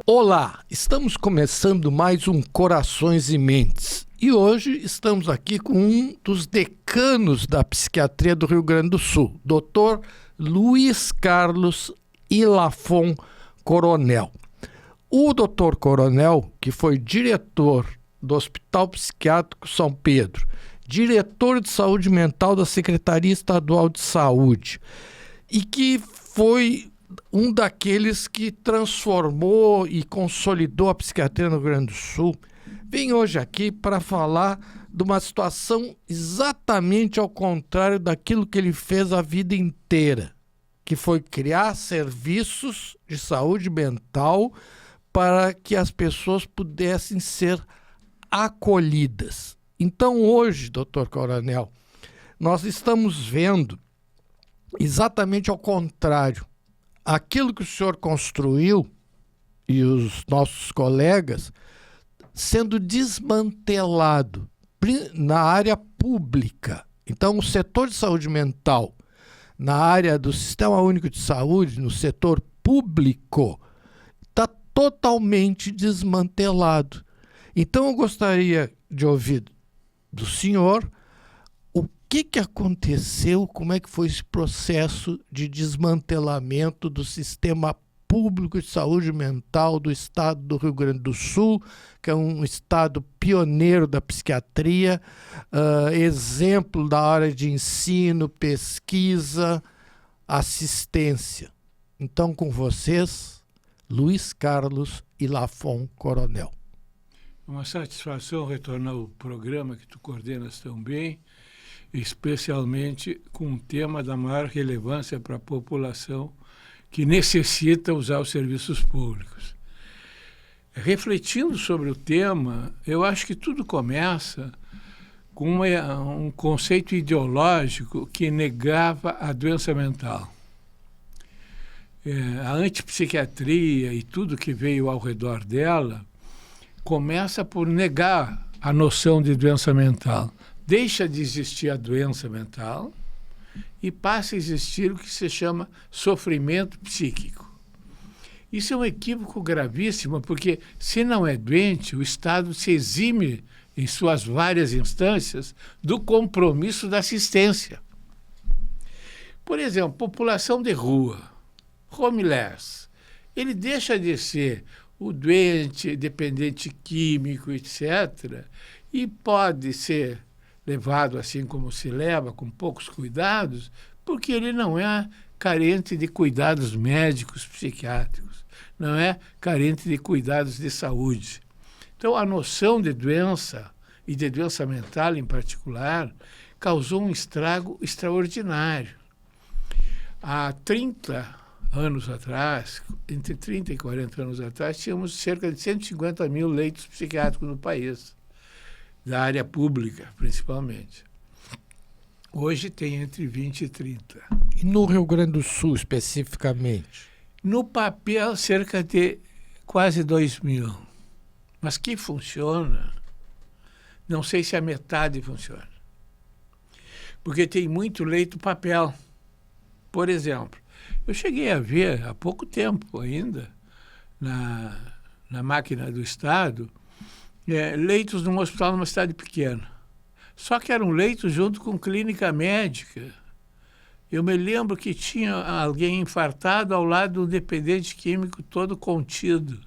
Olá, estamos começando mais um Corações e Mentes e hoje estamos aqui com um dos decanos da psiquiatria do Rio Grande do Sul, Dr. Luiz Carlos Ilafon Coronel. O Dr. Coronel, que foi diretor do Hospital Psiquiátrico São Pedro, diretor de saúde mental da Secretaria Estadual de Saúde e que foi um daqueles que transformou e consolidou a psiquiatria no Rio Grande do Sul, vem hoje aqui para falar de uma situação exatamente ao contrário daquilo que ele fez a vida inteira, que foi criar serviços de saúde mental para que as pessoas pudessem ser acolhidas. Então hoje, Dr. Coronel, nós estamos vendo exatamente ao contrário. Aquilo que o senhor construiu e os nossos colegas sendo desmantelado na área pública. Então, o setor de saúde mental, na área do Sistema Único de Saúde, no setor público, está totalmente desmantelado. Então, eu gostaria de ouvir do senhor o que aconteceu, como é que foi esse processo de desmantelamento do sistema público de saúde mental do estado do Rio Grande do Sul, que é um estado pioneiro da psiquiatria, exemplo da área de ensino, pesquisa, assistência. Então, com vocês, Luiz Carlos Ilafon Coronel. Uma satisfação retornar ao programa que tu coordenas tão bem, especialmente com um tema da maior relevância para a população que necessita usar os serviços públicos. Refletindo sobre o tema, eu acho que tudo começa com um conceito ideológico que negava a doença mental. A antipsiquiatria e tudo que veio ao redor dela começa por negar a noção de doença mental. Deixa de existir a doença mental e passa a existir o que se chama sofrimento psíquico. Isso é um equívoco gravíssimo, porque se não é doente, o Estado se exime, em suas várias instâncias, do compromisso da assistência. Por exemplo, população de rua, homeless, ele deixa de ser o doente, dependente químico, etc., e pode ser levado assim como se leva, com poucos cuidados, porque ele não é carente de cuidados médicos, psiquiátricos, não é carente de cuidados de saúde. Então, a noção de doença, e de doença mental em particular, causou um estrago extraordinário. Há 30 anos atrás, entre 30 e 40 anos atrás, tínhamos cerca de 150 mil leitos psiquiátricos no país, da área pública, principalmente. Hoje tem entre 20 e 30. E no Rio Grande do Sul, especificamente? No papel, cerca de quase 2 mil. Mas que funciona, não sei se a metade funciona. Porque tem muito leito papel. Por exemplo, eu cheguei a ver, há pouco tempo ainda, na máquina do Estado, leitos num hospital numa cidade pequena. Só que eram leitos junto com clínica médica. Eu me lembro que tinha alguém infartado ao lado do dependente químico todo contido.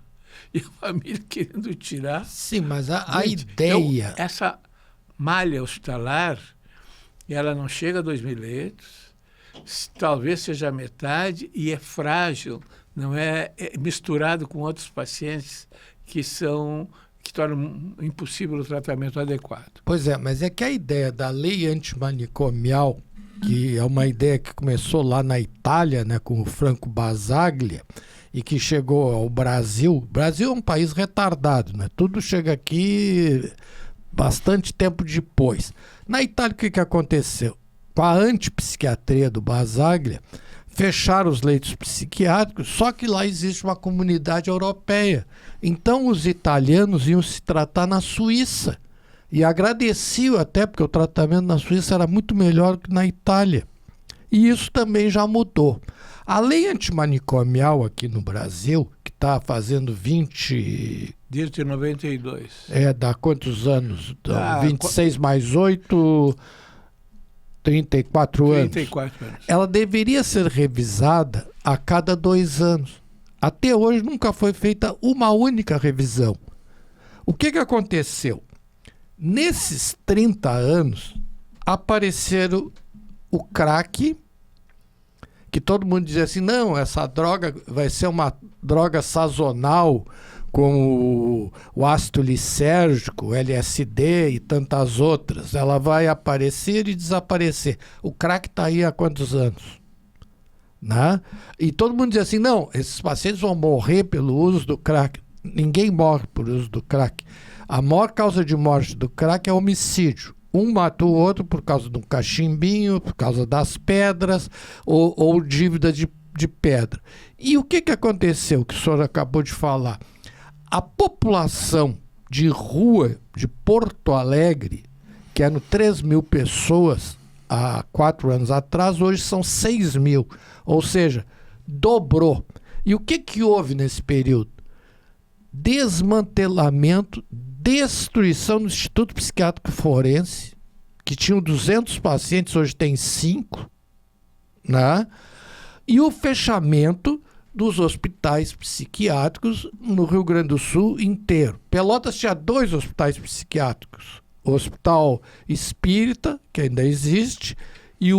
E a família querendo tirar. Sim, mas a ideia... Então, essa malha hospitalar, ela não chega a 2.000 leitos, talvez seja a metade, e é frágil, não é misturado com outros pacientes que tornam impossível o tratamento adequado. Pois é, mas é que a ideia da lei antimanicomial, que é uma ideia que começou lá na Itália, né, com o Franco Basaglia, e que chegou ao Brasil. O Brasil é um país retardado, né? Tudo chega aqui bastante tempo depois. Na Itália, o que aconteceu? Com a antipsiquiatria do Basaglia, fecharam os leitos psiquiátricos, só que lá existe uma comunidade europeia. Então os italianos iam se tratar na Suíça. E agradeciam até, porque o tratamento na Suíça era muito melhor que na Itália. E isso também já mudou. A lei antimanicomial aqui no Brasil, que está fazendo 20... Desde 92. Dá quantos anos? 26 mais 8, 34 anos. 34 anos. Ela deveria ser revisada a cada 2 anos. Até hoje nunca foi feita uma única revisão. O que aconteceu? Nesses 30 anos, apareceram o crack, que todo mundo dizia assim, não, essa droga vai ser uma droga sazonal, com o ácido lisérgico, LSD e tantas outras. Ela vai aparecer e desaparecer. O crack está aí há quantos anos? Né? E todo mundo diz assim, não, esses pacientes vão morrer pelo uso do crack. Ninguém morre por uso do crack. A maior causa de morte do crack é homicídio. Um mata o outro por causa de um cachimbinho, por causa das pedras ou dívida de pedra. E o que aconteceu, que o senhor acabou de falar? A população de rua de Porto Alegre, que eram 3 mil pessoas há 4 anos atrás, hoje são 6 mil. Ou seja, dobrou. E o que houve nesse período? Desmantelamento, destruição do Instituto Psiquiátrico Forense, que tinham 200 pacientes, hoje tem 5, né? E o fechamento dos hospitais psiquiátricos no Rio Grande do Sul inteiro. Pelotas tinha 2 hospitais psiquiátricos. O Hospital Espírita, que ainda existe, e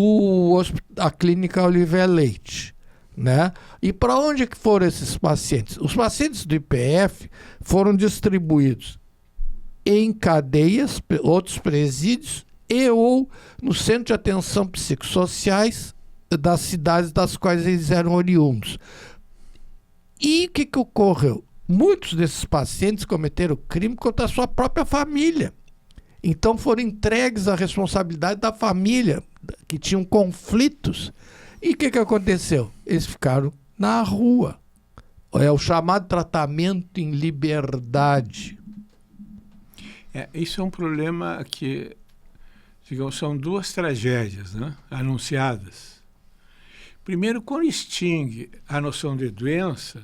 a Clínica Oliveira Leite. Né? E para onde que foram esses pacientes? Os pacientes do IPF foram distribuídos em cadeias, outros presídios, ou no Centro de Atenção Psicossociais das cidades das quais eles eram oriundos. E o que ocorreu? Muitos desses pacientes cometeram crime contra a sua própria família. Então foram entregues à responsabilidade da família, que tinham conflitos. E o que aconteceu? Eles ficaram na rua. É o chamado tratamento em liberdade. Isso é um problema que, digamos, são 2 tragédias, né, anunciadas. Primeiro, quando extingue a noção de doença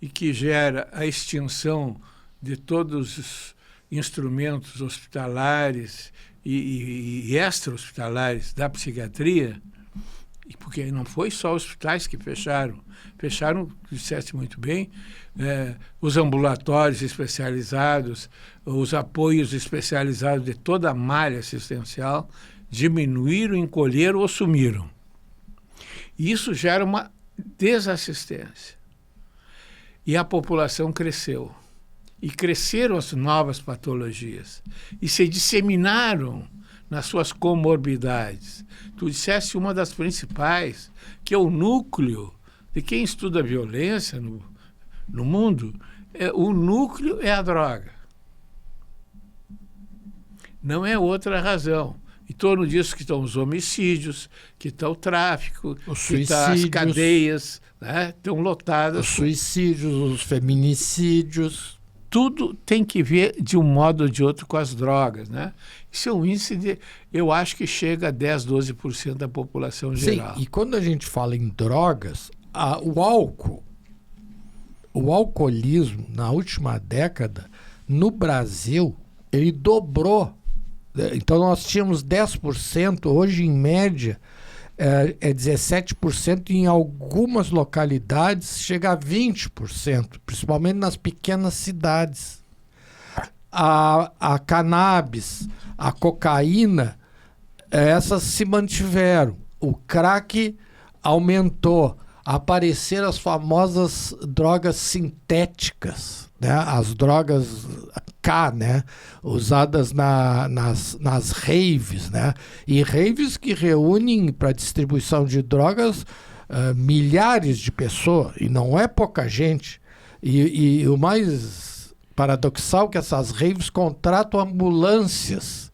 e que gera a extinção de todos os instrumentos hospitalares e extra-hospitalares da psiquiatria, porque não foi só hospitais que fecharam, disseste muito bem, os ambulatórios especializados, os apoios especializados de toda a malha assistencial diminuíram, encolheram ou sumiram. E isso gera uma desassistência. E a população cresceu. E cresceram as novas patologias. E se disseminaram nas suas comorbidades. Tu disseste uma das principais, que é o núcleo de quem estuda a violência no mundo, o núcleo é a droga. Não é outra razão. Em torno disso que estão os homicídios, que está o tráfico, que estão as cadeias, né? Estão lotadas. Os suicídios, os feminicídios. Tudo tem que ver de um modo ou de outro com as drogas, né? Isso é um índice eu acho que chega a 10, 12% da população geral. Sim, e quando a gente fala em drogas, o alcoolismo, na última década, no Brasil, ele dobrou. Então nós tínhamos 10%, hoje em média é 17%, em algumas localidades chega a 20%, principalmente nas pequenas cidades. A cannabis, a cocaína, essas se mantiveram. O crack aumentou. Apareceram as famosas drogas sintéticas, né? As drogas K, né? Usadas nas raves, né? E raves que reúnem para distribuição de drogas milhares de pessoas, e não é pouca gente. E o mais paradoxal é que essas raves contratam ambulâncias,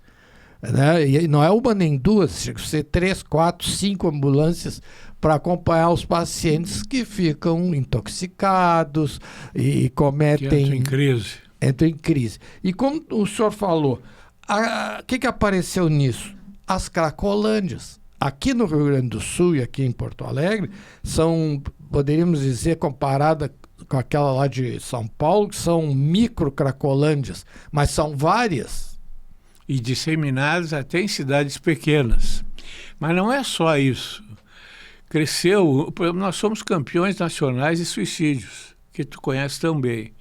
né? E não é uma nem duas, chega a ser 3, 4, 5 ambulâncias para acompanhar os pacientes que ficam intoxicados e cometem... Que entram em crise. Entram em crise. E como o senhor falou, o que apareceu nisso? As cracolândias. aqui no Rio Grande do Sul e aqui em Porto Alegre, são, poderíamos dizer, comparada com aquela lá de São Paulo, que são micro-cracolândias, mas são várias. E disseminadas até em cidades pequenas. Mas não é só isso. Cresceu, nós somos campeões nacionais de suicídios, que tu conhece também.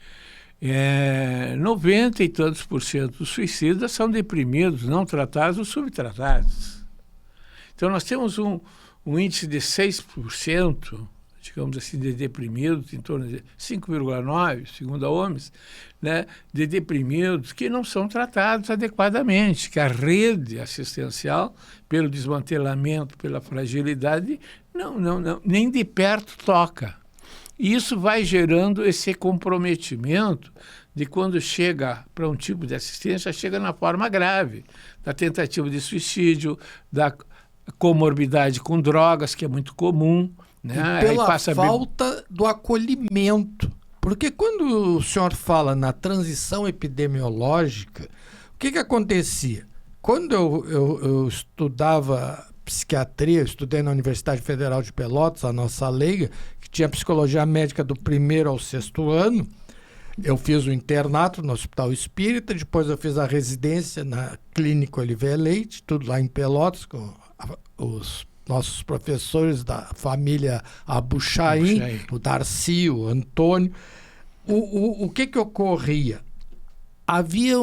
90 e tantos % dos suicidas são deprimidos, não tratados ou subtratados. Então nós temos um índice de 6%, digamos assim, de deprimidos, em torno de 5,9%, segundo a OMS, né, de deprimidos que não são tratados adequadamente, que a rede assistencial, pelo desmantelamento, pela fragilidade, não, nem de perto toca. E isso vai gerando esse comprometimento de quando chega para um tipo de assistência, chega na forma grave, da tentativa de suicídio, da comorbidade com drogas, que é muito comum. Né? E pela falta do acolhimento. Porque quando o senhor fala na transição epidemiológica, o que acontecia? Quando eu estudava psiquiatria, eu estudei na Universidade Federal de Pelotas, a nossa leiga, que tinha psicologia médica do 1º ao 6º ano. Eu fiz o internato no Hospital Espírita, depois eu fiz a residência na Clínica Oliveira Leite, tudo lá em Pelotas, com os nossos professores da família Abuchain, o Darcy, o Antônio. O que ocorria? Havia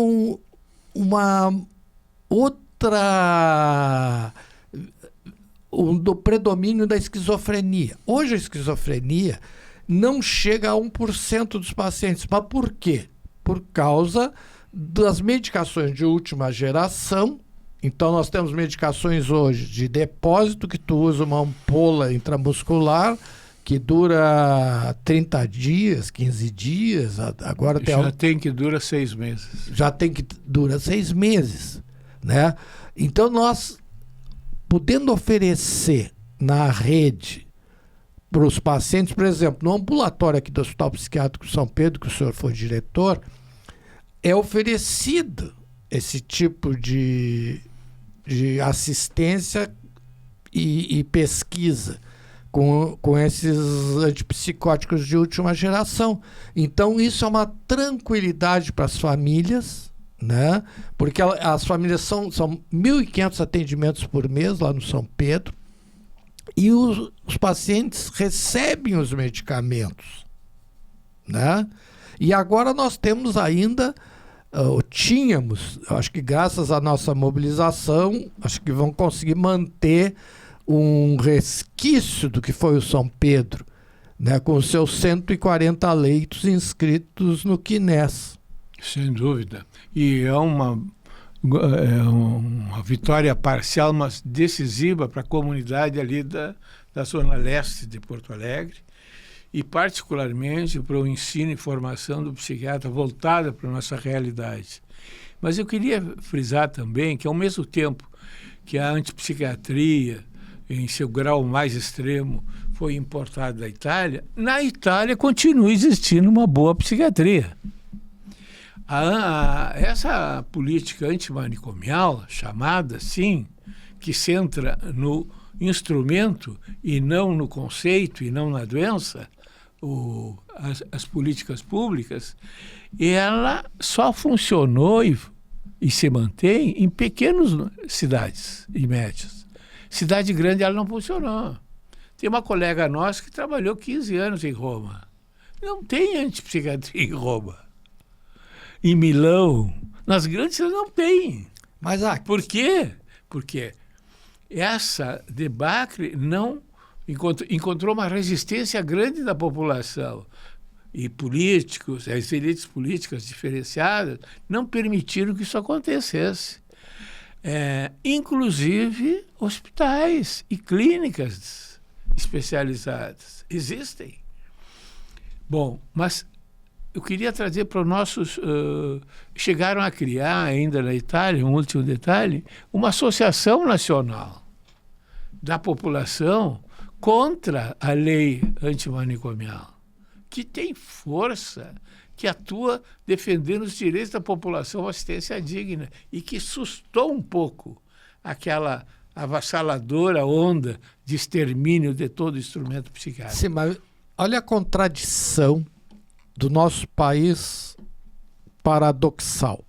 uma outra... do predomínio da esquizofrenia. Hoje a esquizofrenia não chega a 1% dos pacientes. Mas por quê? Por causa das medicações de última geração. Então nós temos medicações hoje de depósito, que tu usa uma ampola intramuscular que dura 30 dias, 15 dias. Agora tem que dura 6 meses. Já tem que dura 6 meses, né? Então nós, podendo oferecer na rede para os pacientes, por exemplo, no ambulatório aqui do Hospital Psiquiátrico São Pedro, que o senhor foi diretor, é oferecido esse tipo de assistência e pesquisa com esses antipsicóticos de última geração. Então isso é uma tranquilidade para as famílias, né? Porque as famílias são 1.500 atendimentos por mês lá no São Pedro, e os pacientes recebem os medicamentos, né? E agora nós temos ainda, tínhamos, acho que graças à nossa mobilização, acho que vão conseguir manter um resquício do que foi o São Pedro, né? Com os seus 140 leitos inscritos no QNES. Sem dúvida. E é uma vitória parcial, mas decisiva para a comunidade ali da zona leste de Porto Alegre, e particularmente para o ensino e formação do psiquiatra voltada para a nossa realidade. Mas eu queria frisar também que, ao mesmo tempo que a antipsiquiatria, em seu grau mais extremo, foi importada da Itália, na Itália continua existindo uma boa psiquiatria. Essa política antimanicomial, chamada assim, que centra no instrumento e não no conceito e não na doença, as políticas públicas, ela só funcionou e se mantém em pequenas cidades e médias. Cidade grande ela não funcionou. Tem uma colega nossa que trabalhou 15 anos em Roma. Não tem antipsiquiatria em Roma. Em Milão, nas grandes não tem. Mas por quê? Porque essa debacle não encontrou uma resistência grande da população. E políticos, as elites políticas diferenciadas, não permitiram que isso acontecesse. Inclusive hospitais e clínicas especializadas existem. Bom, mas eu queria trazer para os nossos... chegaram a criar ainda na Itália, um último detalhe, uma associação nacional da população contra a lei antimanicomial, que tem força, que atua defendendo os direitos da população à assistência digna e que sustou um pouco aquela avassaladora onda de extermínio de todo instrumento psiquiátrico. Sim, mas olha a contradição do nosso país paradoxal.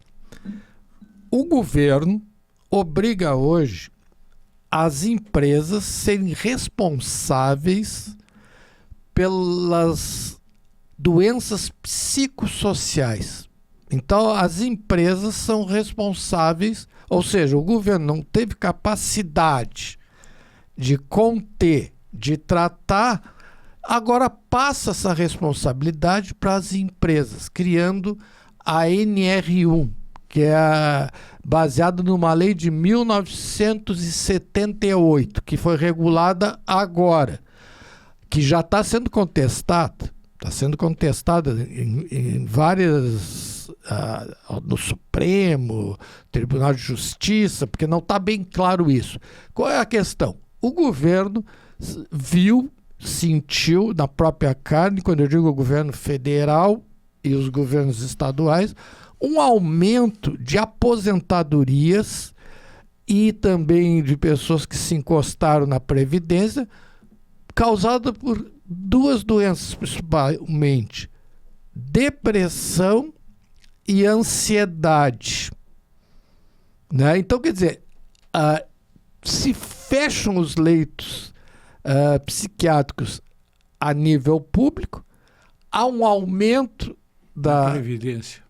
O governo obriga hoje as empresas a serem responsáveis pelas doenças psicossociais. Então, as empresas são responsáveis, ou seja, o governo não teve capacidade de conter, de tratar, agora passa essa responsabilidade para as empresas, criando a NR1, que é baseada numa lei de 1978, que foi regulada agora, que já está sendo contestada. Está sendo contestada em várias... no Supremo, Tribunal de Justiça, porque não está bem claro isso. Qual é a questão? O governo viu, sentiu na própria carne, quando eu digo o governo federal e os governos estaduais, um aumento de aposentadorias e também de pessoas que se encostaram na Previdência, causada por duas doenças principalmente: depressão e ansiedade. Né? Então, quer dizer, se fecham os leitos psiquiátricos a nível público, há um aumento da Previdência.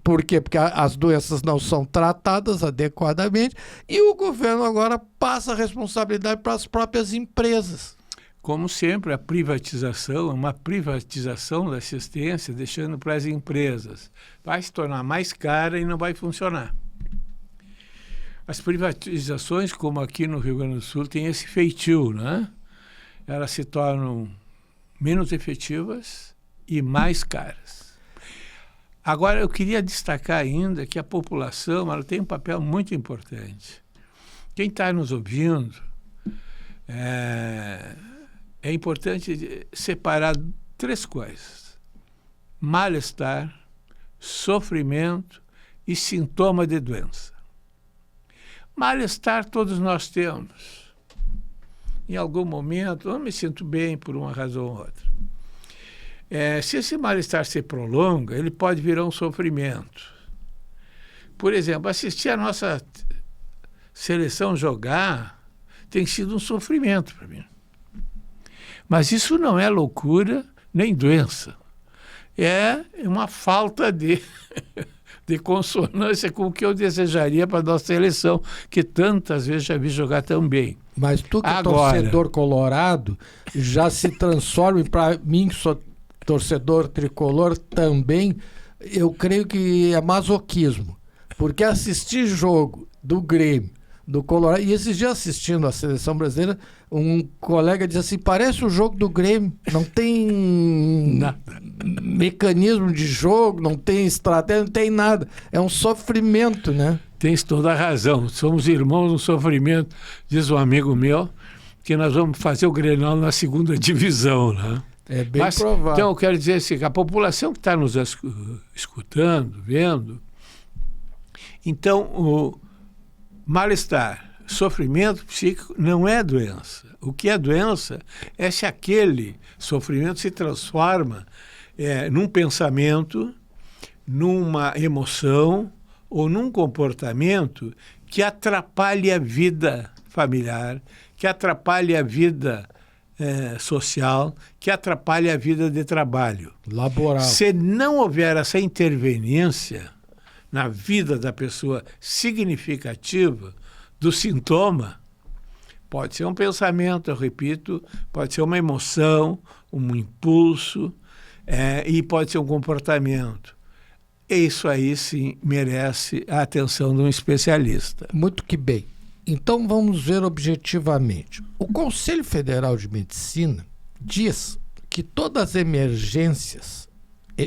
Por quê? Porque as doenças não são tratadas adequadamente e o governo agora passa a responsabilidade para as próprias empresas. Como sempre, a privatização é uma privatização da assistência, deixando para as empresas. Vai se tornar mais cara e não vai funcionar. As privatizações, como aqui no Rio Grande do Sul, têm esse feitio, né? Elas se tornam menos efetivas e mais caras. Agora, eu queria destacar ainda que a população ela tem um papel muito importante. Quem está nos ouvindo, é importante separar três coisas: mal-estar, sofrimento e sintoma de doença. Mal-estar todos nós temos. Em algum momento, eu não me sinto bem por uma razão ou outra. Se esse mal-estar se prolonga, ele pode virar um sofrimento. Por exemplo, assistir a nossa seleção jogar tem sido um sofrimento para mim. Mas isso não é loucura nem doença. É uma falta de consonância com o que eu desejaria para a nossa seleção, que tantas vezes já vi jogar tão bem. Mas tu que é torcedor colorado, já se transforma, para mim que sou torcedor tricolor também, eu creio que é masoquismo. Porque assistir jogo do Grêmio, do Colorado, e esses dias assistindo a seleção brasileira, um colega diz assim: parece o jogo do Grêmio, não tem mecanismo de jogo, não tem estratégia, não tem nada, é um sofrimento, né? Tens toda a razão, somos irmãos no sofrimento, diz um amigo meu, que nós vamos fazer o Grenal na segunda divisão, né? É bem provável. Então eu quero dizer assim, que a população que está nos escutando, vendo, então o mal-estar, sofrimento psíquico não é doença. O que é doença é se aquele sofrimento se transforma num pensamento, numa emoção ou num comportamento que atrapalhe a vida familiar, que atrapalhe a vida social, que atrapalhe a vida de trabalho. Laboral. Se não houver essa interveniência na vida da pessoa significativa do sintoma, pode ser um pensamento, eu repito, pode ser uma emoção, um impulso, e pode ser um comportamento. Isso aí sim merece a atenção de um especialista. Muito que bem. Então vamos ver objetivamente. O Conselho Federal de Medicina diz que todas as emergências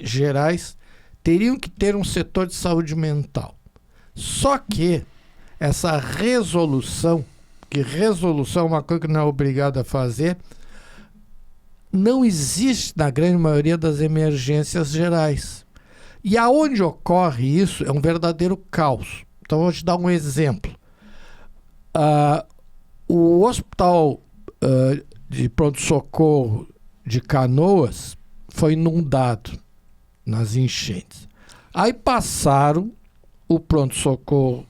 gerais teriam que ter um setor de saúde mental. Só que essa resolução, que resolução é uma coisa que não é obrigado a fazer, não existe na grande maioria das emergências gerais. E aonde ocorre isso é um verdadeiro caos. Então, vou te dar um exemplo. O hospital de pronto-socorro de Canoas foi inundado nas enchentes. Aí passaram o pronto-socorro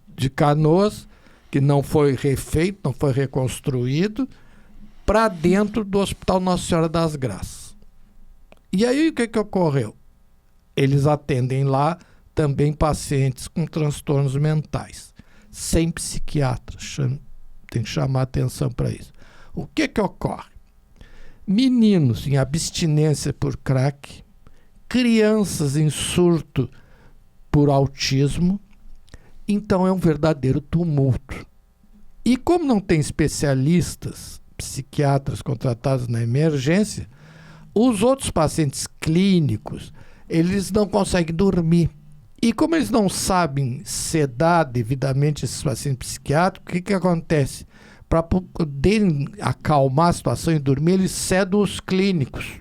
de Canoas, que não foi refeito, não foi reconstruído, para dentro do Hospital Nossa Senhora das Graças. E aí o que ocorreu? Eles atendem lá também pacientes com transtornos mentais, sem psiquiatra. Tem que chamar atenção para isso. O que ocorre? Meninos em abstinência por crack, crianças em surto por autismo, então é um verdadeiro tumulto. E como não tem especialistas, psiquiatras contratados na emergência, os outros pacientes clínicos, eles não conseguem dormir. E como eles não sabem sedar devidamente esses pacientes psiquiátricos, o que acontece? Para poderem acalmar a situação e dormir, eles sedam os clínicos.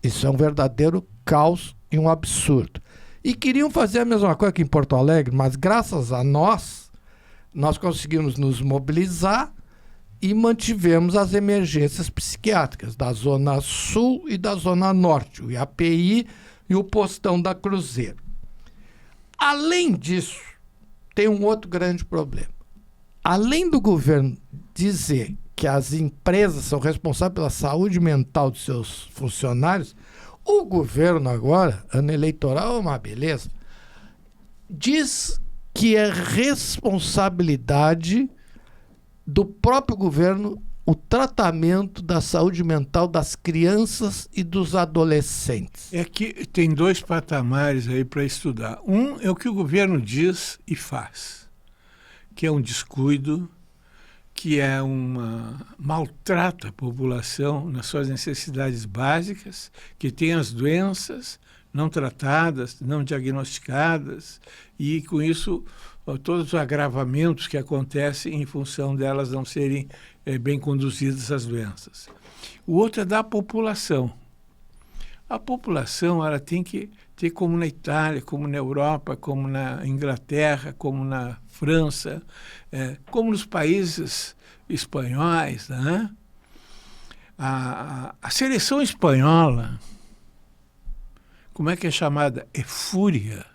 Isso é um verdadeiro caos e um absurdo. E queriam fazer a mesma coisa que em Porto Alegre, mas graças a nós conseguimos nos mobilizar e mantivemos as emergências psiquiátricas da Zona Sul e da Zona Norte, o IAPI e o Postão da Cruzeiro. Além disso, tem um outro grande problema. Além do governo dizer que as empresas são responsáveis pela saúde mental dos seus funcionários, o governo agora, ano eleitoral é uma beleza, diz que é responsabilidade do próprio governo o tratamento da saúde mental das crianças e dos adolescentes. É que tem dois patamares aí para estudar. Um é o que o governo diz e faz, que é um descuido, que é maltrata a população nas suas necessidades básicas, que tem as doenças não tratadas, não diagnosticadas, e com isso todos os agravamentos que acontecem em função delas não serem bem conduzidas as doenças. O outro é da população. A população ela tem que ter, como na Itália, como na Europa, como na Inglaterra, como na França, como nos países espanhóis, né? A seleção espanhola, como é que é chamada? É fúria.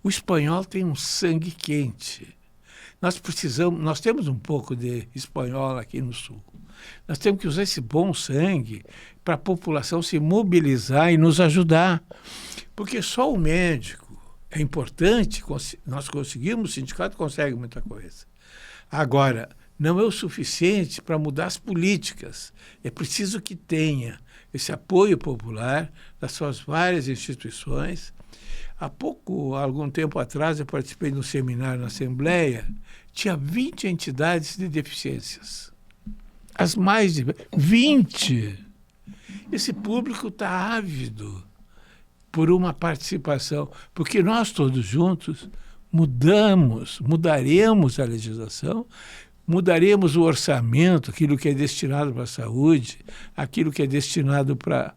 O espanhol tem um sangue quente. Nós temos um pouco de espanhol aqui no Sul. Nós temos que usar esse bom sangue para a população se mobilizar e nos ajudar. Porque só o médico é importante, nós conseguimos, o sindicato consegue muita coisa. Agora, não é o suficiente para mudar as políticas. É preciso que tenha esse apoio popular das suas várias instituições. Há algum tempo atrás, eu participei de um seminário na Assembleia, tinha 20 entidades de deficiências. As mais de 20. Esse público está ávido por uma participação, porque nós todos juntos mudaremos a legislação, mudaremos o orçamento, aquilo que é destinado para a saúde, aquilo que é destinado para,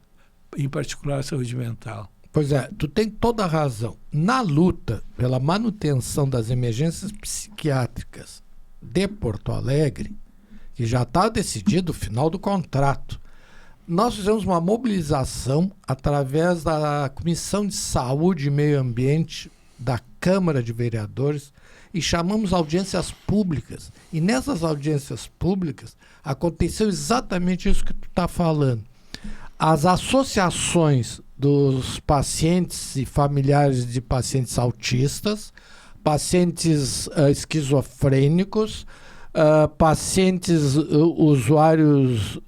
em particular, a saúde mental. Pois é, tu tem toda a razão. Na luta pela manutenção das emergências psiquiátricas de Porto Alegre, que já está decidido o final do contrato, nós fizemos uma mobilização através da Comissão de Saúde e Meio Ambiente da Câmara de Vereadores e chamamos audiências públicas. E nessas audiências públicas aconteceu exatamente isso que tu está falando. As associações dos pacientes e familiares de pacientes autistas, pacientes esquizofrênicos, pacientes usuários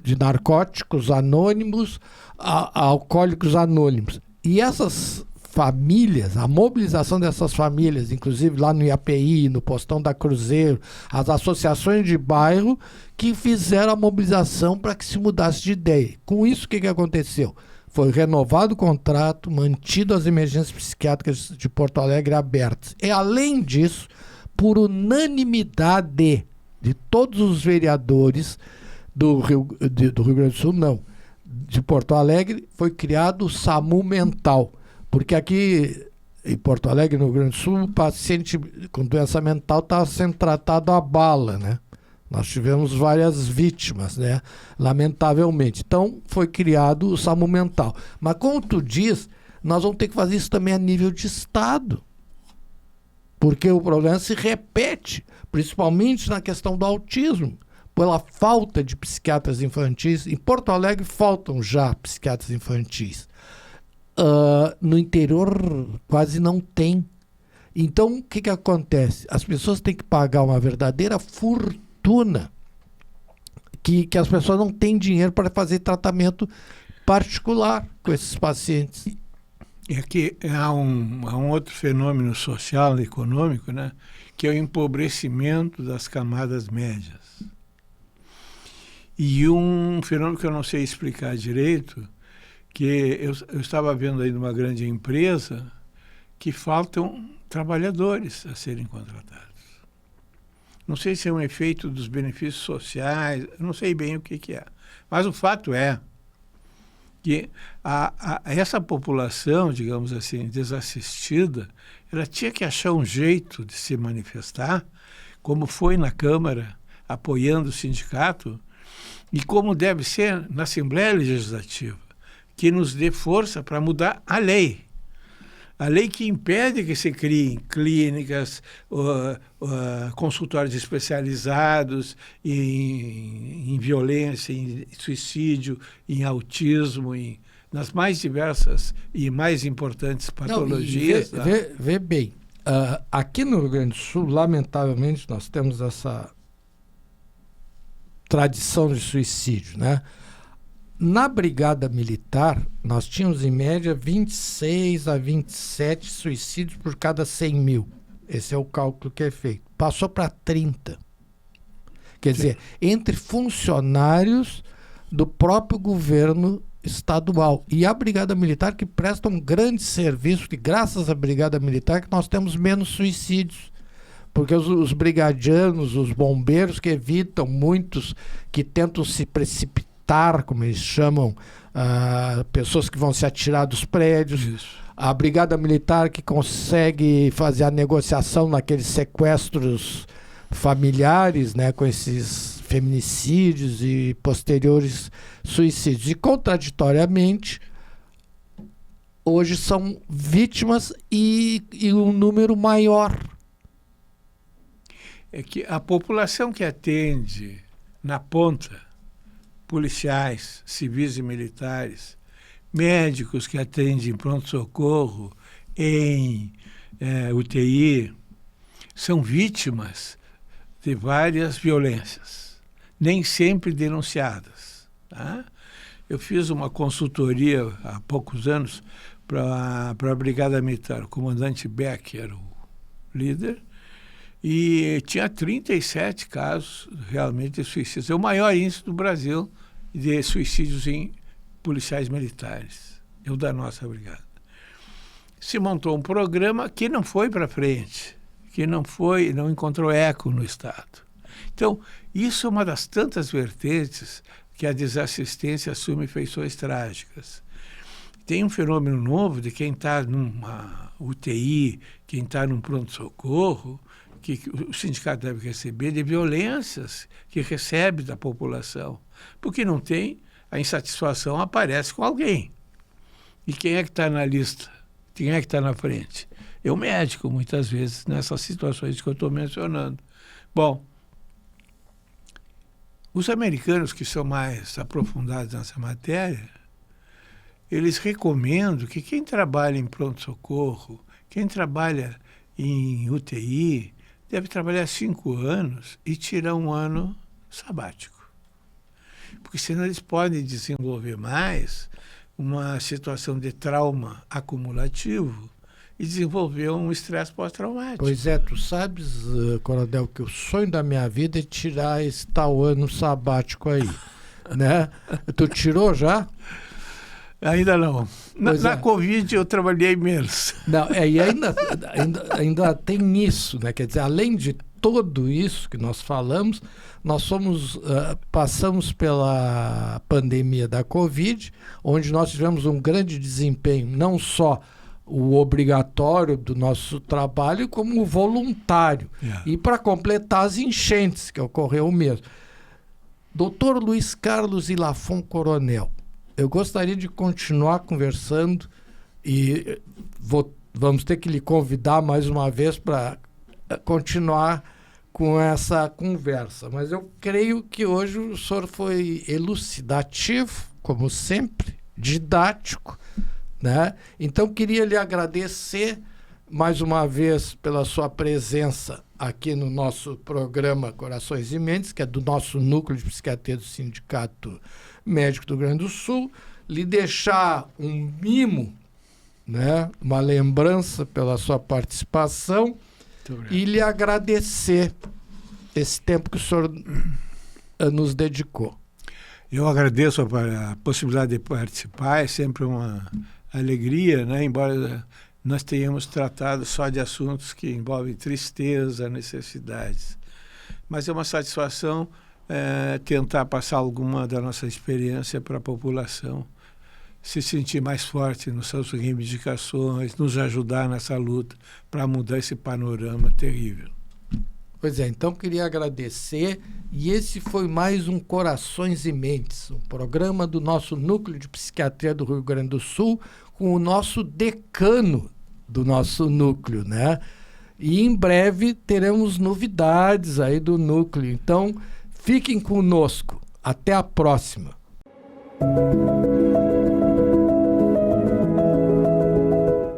de narcóticos anônimos, alcoólicos anônimos. E essas famílias, a mobilização dessas famílias, inclusive lá no IAPI, no Postão da Cruzeiro, as associações de bairro que fizeram a mobilização para que se mudasse de ideia. Com isso, o que aconteceu? Foi renovado o contrato, mantido as emergências psiquiátricas de Porto Alegre abertas. E, além disso, por unanimidade de todos os vereadores do Rio Grande do Sul, não, de Porto Alegre, foi criado o SAMU Mental. Porque aqui em Porto Alegre, no Rio Grande do Sul, o paciente com doença mental estava sendo tratado à bala, né? Nós tivemos várias vítimas, né? Lamentavelmente. Então, foi criado o SAMU mental. Mas, como tu diz, nós vamos ter que fazer isso também a nível de Estado. Porque o problema se repete, principalmente na questão do autismo, pela falta de psiquiatras infantis. Em Porto Alegre faltam já psiquiatras infantis. No interior quase não tem. Então, o que acontece? As pessoas têm que pagar uma verdadeira fortuna, que as pessoas não têm dinheiro para fazer tratamento particular com esses pacientes. E aqui há um outro fenômeno social e econômico, né, que é o empobrecimento das camadas médias. E um fenômeno que eu não sei explicar direito, que eu estava vendo aí numa grande empresa que faltam trabalhadores a serem contratados. Não sei se é um efeito dos benefícios sociais, não sei bem o que é. Mas o fato é que essa população, digamos assim, desassistida, ela tinha que achar um jeito de se manifestar, como foi na Câmara, apoiando o sindicato, e como deve ser na Assembleia Legislativa, que nos dê força para mudar a lei. A lei que impede que se criem clínicas, consultórios especializados em violência, em suicídio, em autismo, nas mais diversas e mais importantes patologias. Não, vê bem, aqui no Rio Grande do Sul, lamentavelmente, nós temos essa tradição de suicídio, né? Na Brigada Militar, nós tínhamos em média 26 a 27 suicídios por cada 100 mil. Esse é o cálculo que é feito. Passou para 30. Quer dizer, entre funcionários do próprio governo estadual. E a Brigada Militar, que presta um grande serviço, e graças à Brigada Militar que nós temos menos suicídios. Porque os brigadianos, os bombeiros que evitam, muitos que tentam se precipitar, como eles chamam, pessoas que vão se atirar dos prédios. Isso. A Brigada Militar que consegue fazer a negociação naqueles sequestros familiares, né, com esses feminicídios e posteriores suicídios. E, contraditoriamente, hoje são vítimas e um número maior. É que a população que atende na ponta, policiais, civis e militares, médicos que atendem em pronto-socorro, em UTI, são vítimas de várias violências, nem sempre denunciadas. Tá? Eu fiz uma consultoria há poucos anos para a Brigada Militar. O comandante Beck era o líder, e tinha 37 casos realmente de suicídios. É o maior índice do Brasil de suicídios em policiais militares. É o da nossa brigada. Se montou um programa que não foi para frente, que não encontrou eco no Estado. Então, isso é uma das tantas vertentes que a desassistência assume feições trágicas. Tem um fenômeno novo de quem está numa UTI, quem está num pronto-socorro, que o sindicato deve receber, de violências que recebe da população. Porque não tem, a insatisfação aparece com alguém. E quem é que está na lista? Quem é que está na frente? É o médico, muitas vezes, nessas situações que eu estou mencionando. Bom, os americanos que são mais aprofundados nessa matéria, eles recomendam que quem trabalha em pronto-socorro, quem trabalha em UTI, deve trabalhar 5 anos e tirar um ano sabático. Porque senão eles podem desenvolver mais uma situação de trauma acumulativo e desenvolver um estresse pós-traumático. Pois é, tu sabes, Coronel, que o sonho da minha vida é tirar esse tal ano sabático aí, né? Tu tirou já? Ainda não. Na Covid eu trabalhei menos. Não, e ainda tem isso, né? Quer dizer, além de tudo isso que nós falamos, nós passamos pela pandemia da Covid, onde nós tivemos um grande desempenho, não só o obrigatório do nosso trabalho como o voluntário. E para completar as enchentes, que ocorreu mesmo. Doutor Luiz Carlos Ilafon Coronel, eu gostaria de continuar conversando e vamos ter que lhe convidar mais uma vez para continuar com essa conversa. Mas eu creio que hoje o senhor foi elucidativo, como sempre, didático, né? Então, queria lhe agradecer mais uma vez pela sua presença aqui no nosso programa Corações e Mentes, que é do nosso núcleo de psiquiatria do Sindicato Médico do Rio Grande do Sul, lhe deixar um mimo, né? Uma lembrança pela sua participação e lhe agradecer esse tempo que o senhor nos dedicou. Eu agradeço a possibilidade de participar, é sempre uma alegria, né? Embora nós tenhamos tratado só de assuntos que envolvem tristeza, necessidades. Mas é uma satisfação tentar passar alguma da nossa experiência para a população se sentir mais forte nas suas reivindicações, nos ajudar nessa luta para mudar esse panorama terrível. Pois é, então queria agradecer, e esse foi mais um Corações e Mentes, um programa do nosso Núcleo de Psiquiatria do Rio Grande do Sul, com o nosso decano do nosso núcleo, né? E em breve teremos novidades aí do núcleo, então fiquem conosco. Até a próxima.